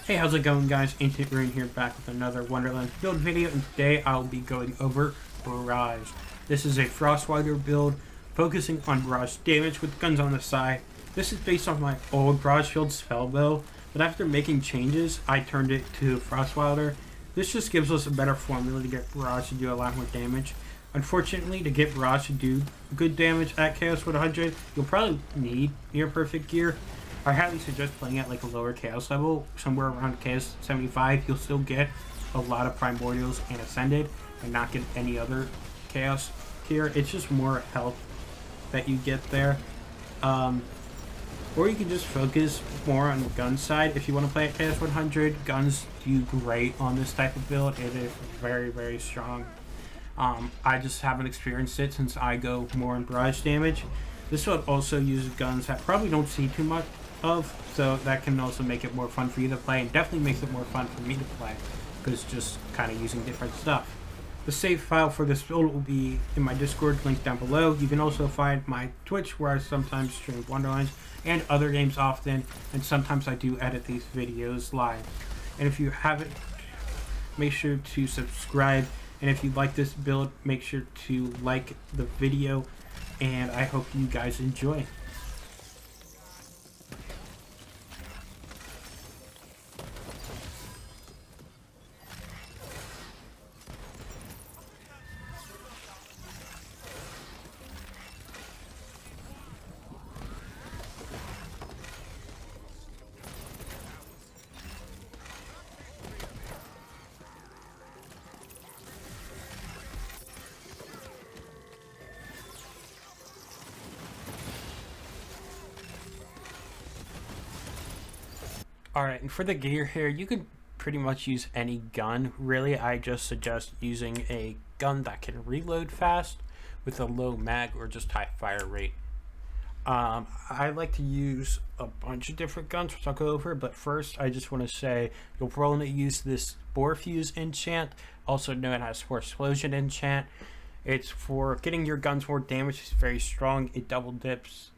Hey, how's it going, guys? Ancient Ruin here, back with another Wonderlands build video, and today I'll be going over Barrage. This is a Frostwilder build, focusing on barrage damage with guns on the side. This is based on my old Barrage Field spell build, but after making changes, I turned it to Frostwilder. This just gives us a better formula to get Barrage to do a lot more damage. Unfortunately, to get Barrage to do good damage at Chaos 100, you'll probably need near perfect gear. I highly suggest playing at like a lower chaos level, somewhere around chaos 75. You'll still get a lot of primordials and ascended, and not get any other chaos gear. It's just more health that you get there. Or you can just focus more on the gun side. If you want to play at chaos 100, guns do great on this type of build. It is very, very strong. I just haven't experienced it since I go more on barrage damage. This one also uses guns that probably don't see too much of, so that can also make it more fun for you to play, and definitely makes it more fun for me to play, because just kind of using different stuff. The save file for this build will be in my Discord, link down below. You can also find my Twitch, where I sometimes stream Wonderlands and other games often, and sometimes I do edit these videos live. And if you haven't, make sure to subscribe, and if you like this build, make sure to like the video, and I hope you guys enjoy. Alright, and for the gear here, you can pretty much use any gun. Really, I just suggest using a gun that can reload fast with a low mag or just high fire rate. I like to use a bunch of different guns, which I'll go over, but first I just want to say you'll probably use this Spore Fuse enchant, also known as Spore Explosion enchant. It's for getting your guns more damage. It's very strong. It double dips.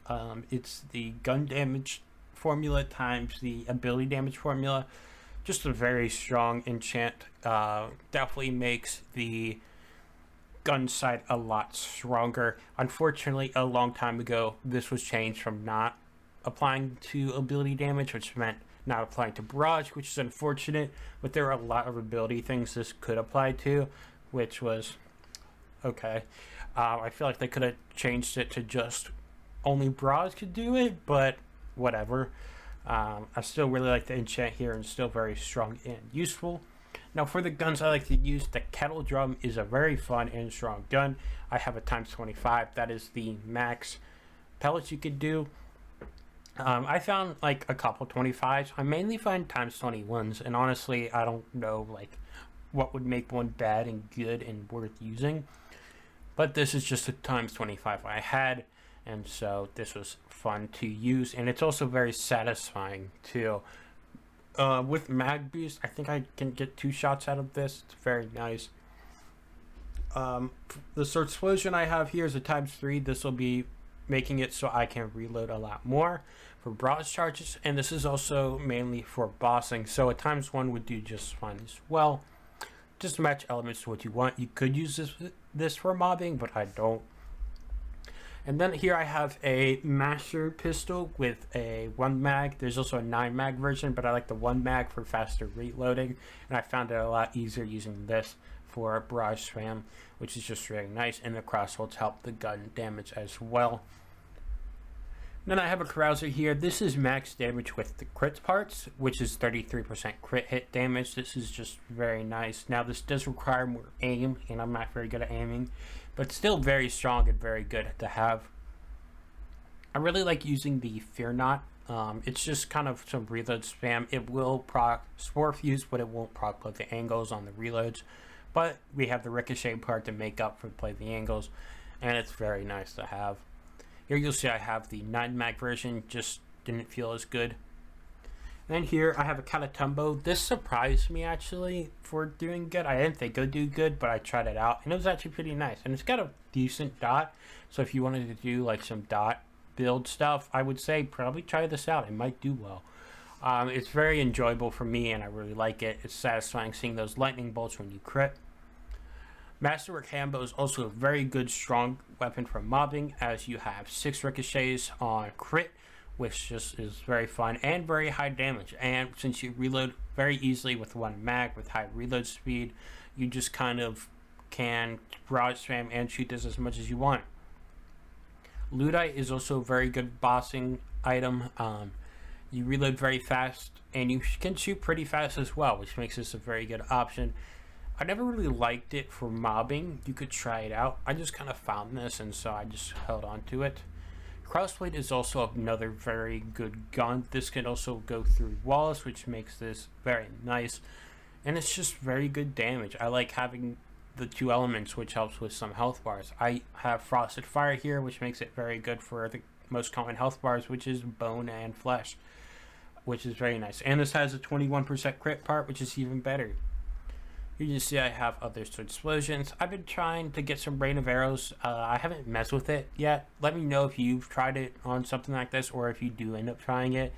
It's the gun damage formula times the ability damage formula. Just a very strong enchant. Definitely makes the gun side a lot stronger. Unfortunately, a long time ago, this was changed from not applying to ability damage, which meant not applying to barrage, which is unfortunate, but there are a lot of ability things this could apply to, which was okay. I feel like they could have changed it to just only barrage could do it, but whatever. I still really like the enchant here, and still very strong and useful. Now for the guns I like to use, the kettle drum is a very fun and strong gun. I have a times 25. That is the max pellets you could do. I found like a couple 25s. I mainly find times 21s, and honestly I don't know like what would make one bad and good and worth using, but this is just a times 25 I had, and so this was fun to use, and it's also very satisfying too. With mag boost, I think I can get 2 shots out of this. It's very nice. The sword explosion I have here is a times 3. This will be making it so I can reload a lot more for barrage charges, and this is also mainly for bossing, so a times 1 would do just fine as well. Just match elements to what you want. You could use this for mobbing, but I don't. And then here I have a master pistol with a 1 mag. There's also a 9 mag version, but I like the 1 mag for faster reloading, and I found it a lot easier using this for barrage spam, which is just really nice, and the crossholds help the gun damage as well. Then I have a carouser here. This is max damage with the crit parts, which is 33% crit hit damage. This is just very nice. Now this does require more aim, and I'm not very good at aiming, but still very strong and very good to have. I really like using the Fear Not. It's just kind of some reload spam. It will proc Spore Fuse, but it won't proc play the angles on the reloads. But we have the ricochet part to make up for play the angles, and it's very nice to have. Here you'll see I have the 9 mag version, just didn't feel as good. Then here I have a Catatumbo. This surprised me actually for doing good. I didn't think it would do good, but I tried it out and it was actually pretty nice. And it's got a decent dot. So if you wanted to do like some dot build stuff, I would say probably try this out. It might do well. It's very enjoyable for me, and I really like it. It's satisfying seeing those lightning bolts when you crit. Masterwork Hambo is also a very good strong weapon for mobbing, as you have 6 ricochets on crit, which just is very fun and very high damage. And since you reload very easily with 1 mag with high reload speed, you just kind of can barrage spam and shoot this as much as you want. Ludite is also a very good bossing item. You reload very fast, and you can shoot pretty fast as well, which makes this a very good option. I never really liked it for mobbing. You could try it out. I just kind of found this, and so I just held on to it. Crossblade is also another very good gun. This can also go through walls, which makes this very nice. And it's just very good damage. I like having the 2 elements, which helps with some health bars. I have Frosted Fire here, which makes it very good for the most common health bars, which is bone and flesh, which is very nice. And this has a 21% crit part, which is even better. You can see I have other sword explosions. I've been trying to get some Rain of Arrows. I haven't messed with it yet. Let me know if you've tried it on something like this, or if you do end up trying it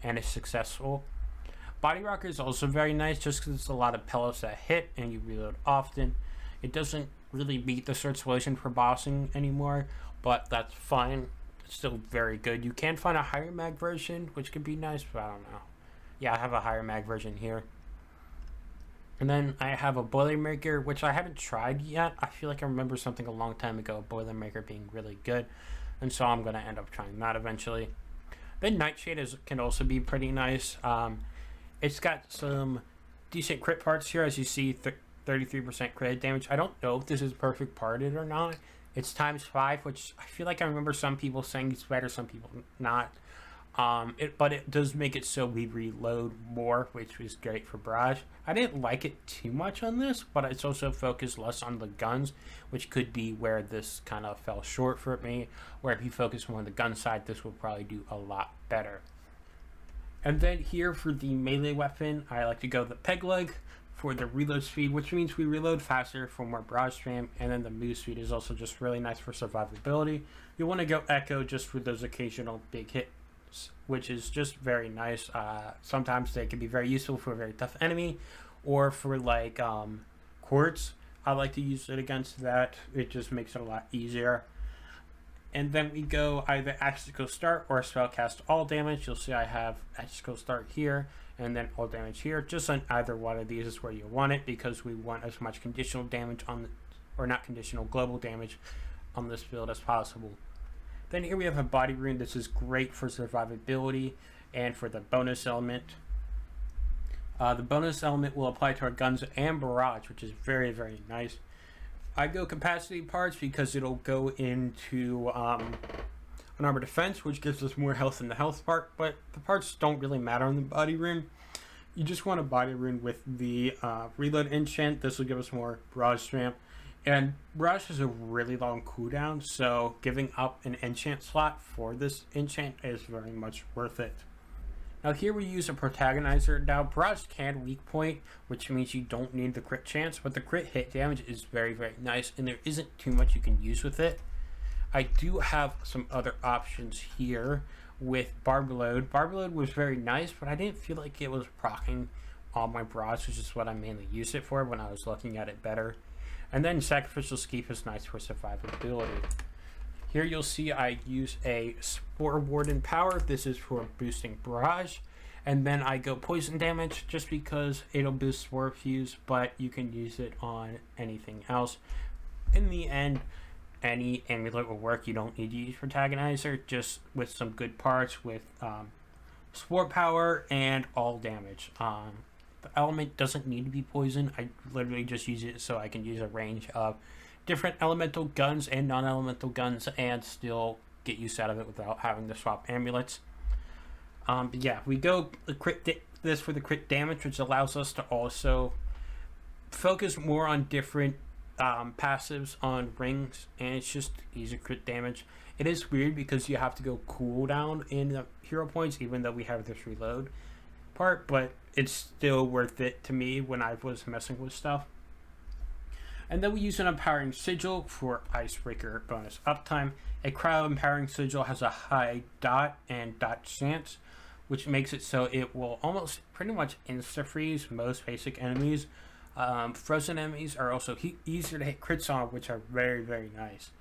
and it's successful. Body Rocker is also very nice, just because it's a lot of pellets that hit and you reload often. It doesn't really beat the sword explosion for bossing anymore, but that's fine. It's still very good. You can find a higher mag version, which could be nice, but I don't know. Yeah, I have a higher mag version here. And then I have a Boilermaker, which I haven't tried yet. I feel like I remember something a long time ago, Boilermaker being really good. And so I'm going to end up trying that eventually. Then Nightshade can also be pretty nice. It's got some decent crit parts here, as you see, 33% crit damage. I don't know if this is perfect parted or not. It's ×5, which I feel like I remember some people saying it's better, some people not. But it does make it so we reload more, which is great for Barrage. I didn't like it too much on this, but it's also focused less on the guns, which could be where this kind of fell short for me, where if you focus more on the gun side, this will probably do a lot better. And then here for the melee weapon, I like to go the peg leg for the reload speed, which means we reload faster for more barrage spam, and then the move speed is also just really nice for survivability. You want to go Echo just for those occasional big hits, which is just very nice. Sometimes they can be very useful for a very tough enemy, or for like quartz. I like to use it against that. It just makes it a lot easier. And then we go either Axial Start or Spellcast All Damage. You'll see I have Axial Start here, and then All Damage here. Just on either one of these is where you want it, because we want as much conditional damage on, or not conditional, global damage on this build as possible. Then here we have a Body Rune. This is great for survivability and for the bonus element. The bonus element will apply to our guns and Barrage, which is very, very nice. I go Capacity Parts because it'll go into an Armor Defense, which gives us more health in the health part, but the parts don't really matter on the Body Rune. You just want a Body Rune with the Reload Enchant. This will give us more Barrage Strength. And Barrage has a really long cooldown, so giving up an enchant slot for this enchant is very much worth it. Now here we use a Protagonizer. Now Barrage can weak point, which means you don't need the crit chance, but the crit hit damage is very, very nice, and there isn't too much you can use with it. I do have some other options here with Barberload. Barberload was very nice, but I didn't feel like it was proccing on my Barrage, which is what I mainly used it for when I was looking at it better. And then Sacrificial Skeep is nice for survivability. Here you'll see I use a Sporewarden power. This is for boosting Barrage. And then I go Poison Damage just because it'll boost Spore Fuse, but you can use it on anything else. In the end, any amulet will work. You don't need to use Protagonizer, just with some good parts with Spore Power and all damage. The element doesn't need to be poison. I literally just use it so I can use a range of different elemental guns and non-elemental guns and still get use out of it without having to swap amulets. But yeah, we go this for the crit damage, which allows us to also focus more on different passives on rings, and it's just easy crit damage. It is weird because you have to go cooldown in the hero points, even though we have this reload part, but it's still worth it to me when I was messing with stuff. And then we use an Empowering Sigil for Icebreaker bonus uptime. A Cryo Empowering Sigil has a high dot and dot chance, which makes it so it will almost pretty much insta-freeze most basic enemies. Frozen enemies are also easier to hit crits on, which are very, very nice.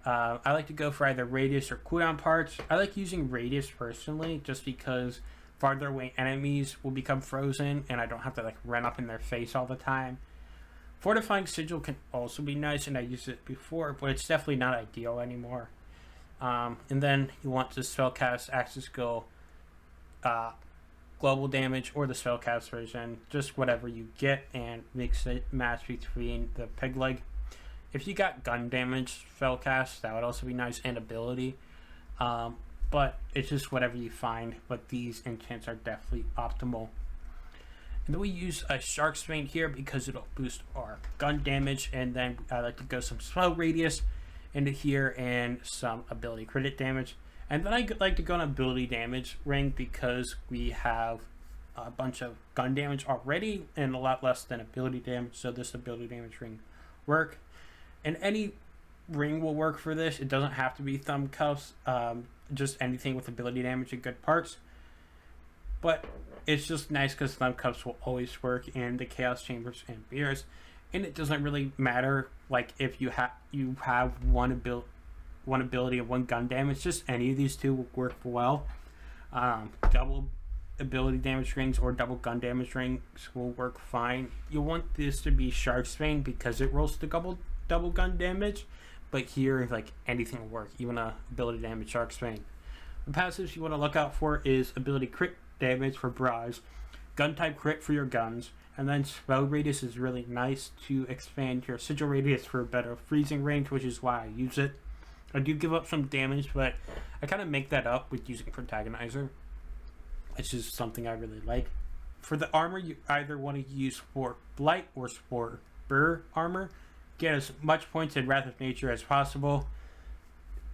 I like to go for either radius or cooldown parts. I like using radius personally just because farther away enemies will become frozen and I don't have to like run up in their face all the time. Fortifying Sigil can also be nice, and I used it before, but it's definitely not ideal anymore. And then you want the spellcast access skill, global damage, or the spellcast version, just whatever you get, and mix it match between the peg leg. If you got gun damage spellcast, that would also be nice, and ability. But it's just whatever you find, but these enchants are definitely optimal. And then we use a Shark's Vein here because it'll boost our gun damage, and then I like to go some spell radius into here and some ability credit damage. And then I like to go on ability damage ring because we have a bunch of gun damage already and a lot less than ability damage, so this ability damage ring work. And any ring will work for this. It doesn't have to be thumb cuffs, just anything with ability damage and good parts. But it's just nice because thumb cuffs will always work in the chaos chambers and beers, and it doesn't really matter like if you have one ability and one gun damage. Just any of these two will work well. Double ability damage rings or double gun damage rings will work fine. You want this to be Shark's Vein because it rolls the double gun damage, but here like anything will work, even a ability damage Shark's Vein. The passives you want to look out for is ability crit damage for Brrrage, gun type crit for your guns, and then spell radius is really nice to expand your sigil radius for a better freezing range, which is why I use it. I do give up some damage, but I kind of make that up with using Protagonizer, which is something I really like. For the armor, you either want to use Spore Blight or Spore Burr armor. Get as much points in Wrath of Nature as possible,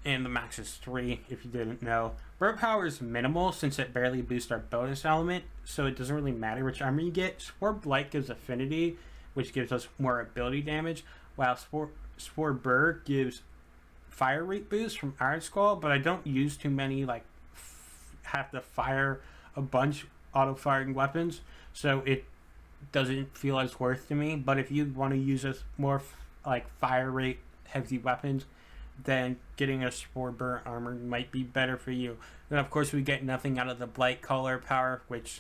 and the max is 3 if you didn't know. Burr power is minimal since it barely boosts our bonus element, so it doesn't really matter which armor you get. Spore Blight gives affinity, which gives us more ability damage, while Spore Burr gives fire rate boost from Iron Skull, but I don't use too many like have to fire a bunch auto-firing weapons, so it doesn't feel as worth to me. But if you want to use a more like fire rate heavy weapons, then getting a Spore Burr armor might be better for you. Then of course we get nothing out of the Blight color power, which,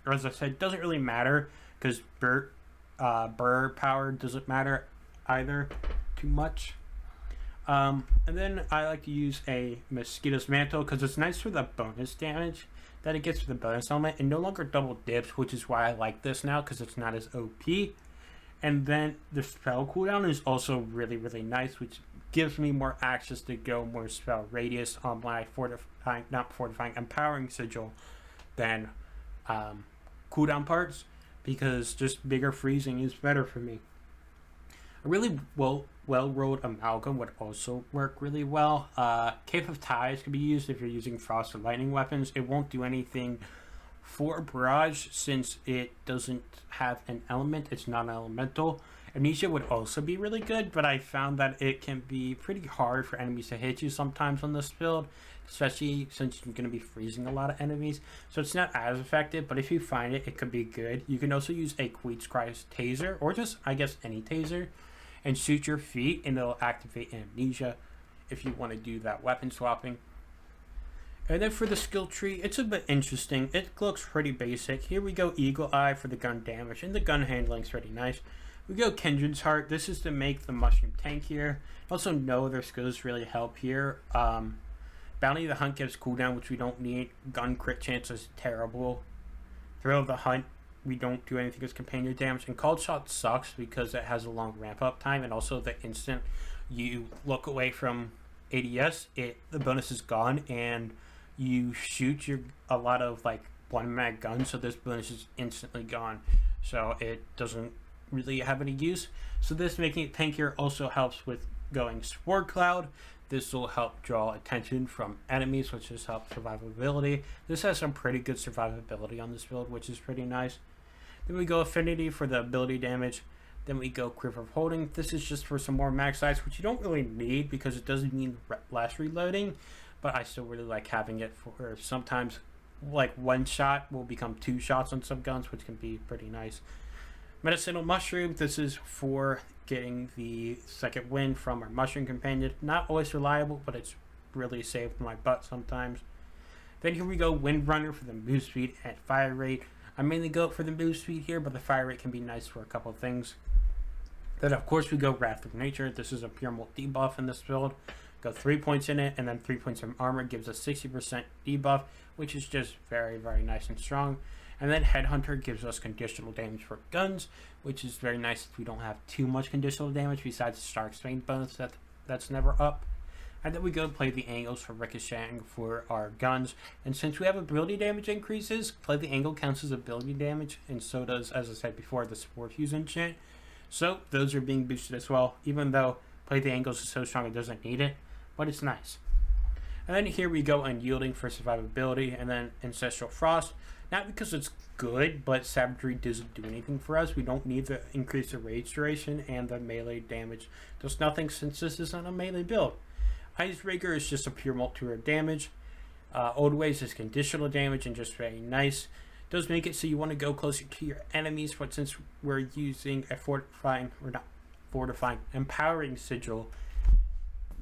as I said, doesn't really matter because Burr power doesn't matter either too much. And then I like to use a Mosquito's Mantle because it's nice for the bonus damage that it gets for the bonus element, and no longer double dips, which is why I like this now because it's not as OP. And then the spell cooldown is also really, really nice, which gives me more access to go more spell radius on my empowering sigil than cooldown parts, because just bigger freezing is better for me. A really well-rolled amalgam would also work really well. Cape of Ties could be used if you're using frost or lightning weapons. It won't do anything for Barrage since it doesn't have an element. It's non-elemental. Amnesia would also be really good, but I found that it can be pretty hard for enemies to hit you sometimes on this build, especially since you're going to be freezing a lot of enemies. So it's not as effective, but if you find it, it could be good. You can also use a Queetscry's taser, or just, I guess, any taser, and shoot your feet, and it'll activate Amnesia if you want to do that weapon swapping. And then for the skill tree, it's a bit interesting. It looks pretty basic. Here we go Eagle Eye for the gun damage, and the gun handling's pretty nice. We go Kindred's Heart. This is to make the mushroom tankier. Also, no other skills really help here. Bounty of the Hunt gives cooldown, which we don't need. Gun crit chance is terrible. Thrill of the Hunt, we don't do anything as companion damage. And Called Shot sucks because it has a long ramp up time, and also the instant you look away from ADS, the bonus is gone, and you shoot a lot of like one mag guns, so this bonus is instantly gone. So it doesn't really have any use. So this making it tankier also helps with going Spore Cloud. This will help draw attention from enemies, which just helps survivability. This has some pretty good survivability on this build, which is pretty nice. Then we go Affinity for the ability damage. Then we go Quiver of Holding. This is just for some more mag size, which you don't really need because it doesn't mean less reloading, but I still really like having it for sometimes like one shot will become two shots on some guns, which can be pretty nice. Medicinal mushroom. This is for getting the second wind from our mushroom companion. Not always reliable, but it's really saved my butt sometimes. Then here we go, Windrunner for the move speed and fire rate. I mainly go for the move speed here, but the fire rate can be nice for a couple of things. Then of course we go Wrath of Nature. This is a pure molt debuff in this build. Go 3 points in it, and then 3 points from armor gives us 60% debuff, which is just very, very nice and strong. And then Headhunter gives us conditional damage for guns, which is very nice if we don't have too much conditional damage besides the Stark Strain bonus that's never up. And then we go play the angles for ricocheting for our guns. And since we have ability damage increases, play the angle counts as ability damage, and so does, as I said before, the Spore Fuse enchant. So those are being boosted as well, even though play the angles is so strong it doesn't need it, but it's nice. And then here we go Unyielding for survivability, and then Ancestral Frost. Not because it's good, but Savagery doesn't do anything for us. We don't need to increase the rage duration, and the melee damage does nothing since this isn't a melee build. Icebreaker is just a pure multi-rare damage. Old Ways is conditional damage and just very nice. Does make it so you want to go closer to your enemies, but since we're using a empowering sigil,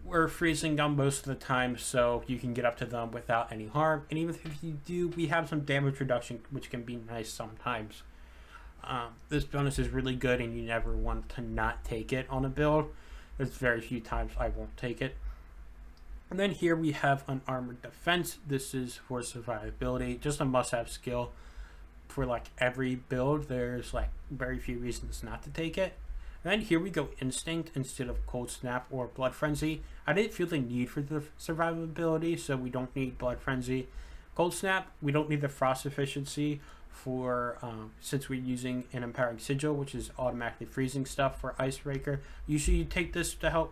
we're freezing them most of the time, so you can get up to them without any harm. And even if you do, we have some damage reduction, which can be nice sometimes. This bonus is really good, and you never want to not take it on a build. There's very few times I won't take it. And then here we have Unarmored Defense. This is for survivability, just a must-have skill for like every build. There's like very few reasons not to take it. And then here we go Instinct instead of Cold Snap or Blood Frenzy. I didn't feel the need for the survivability, so we don't need Blood Frenzy. Cold Snap, we don't need the Frost efficiency for since we're using an Empowering Sigil, which is automatically freezing stuff for Icebreaker. Usually you take this to help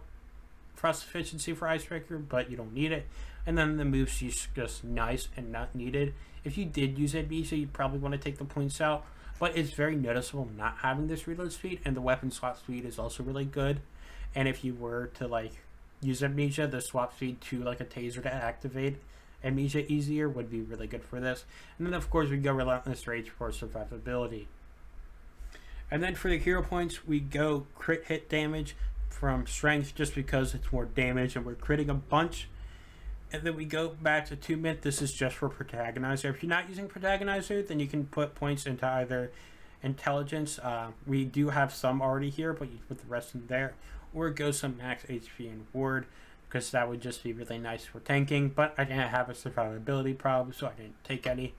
Frost efficiency for Icebreaker, but you don't need it. And then the move's just nice and not needed. If you did use Amnesia, you'd probably want to take the points out, but it's very noticeable not having this reload speed, and the weapon swap speed is also really good. And if you were to like use Amnesia, the swap speed to like a taser to activate Amnesia easier would be really good for this. And then of course we go Relentless Rage for survivability. And then for the hero points, we go crit hit damage from strength just because it's more damage and we're critting a bunch. And then we go back to 2 Myth. This is just for Protagonizer. If you're not using Protagonizer, then you can put points into either Intelligence. We do have some already here, but you put the rest in there. Or go some max HP and Ward, because that would just be really nice for tanking. But I didn't have a survivability problem, so I didn't take any.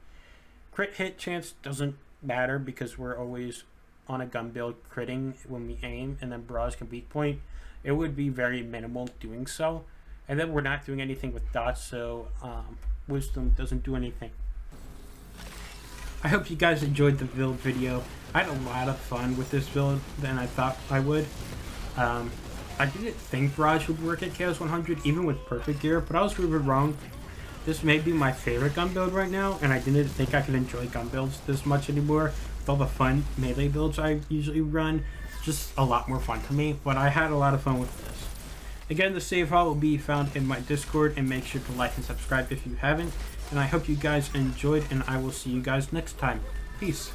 Crit hit chance doesn't matter because we're always on a gun build critting when we aim, and then Barrage can weak point. It would be very minimal doing so. And then we're not doing anything with dots, so Wisdom doesn't do anything. I hope you guys enjoyed the build video. I had a lot of fun with this build than I thought I would. I didn't think Barrage would work at Chaos 100 even with perfect gear, but I was really wrong. This may be my favorite gun build right now, and I didn't think I could enjoy gun builds this much anymore. With all the fun melee builds I usually run, it's just a lot more fun to me, but I had a lot of fun with this. Again, the save file will be found in my Discord, and make sure to like and subscribe if you haven't. And I hope you guys enjoyed, and I will see you guys next time. Peace.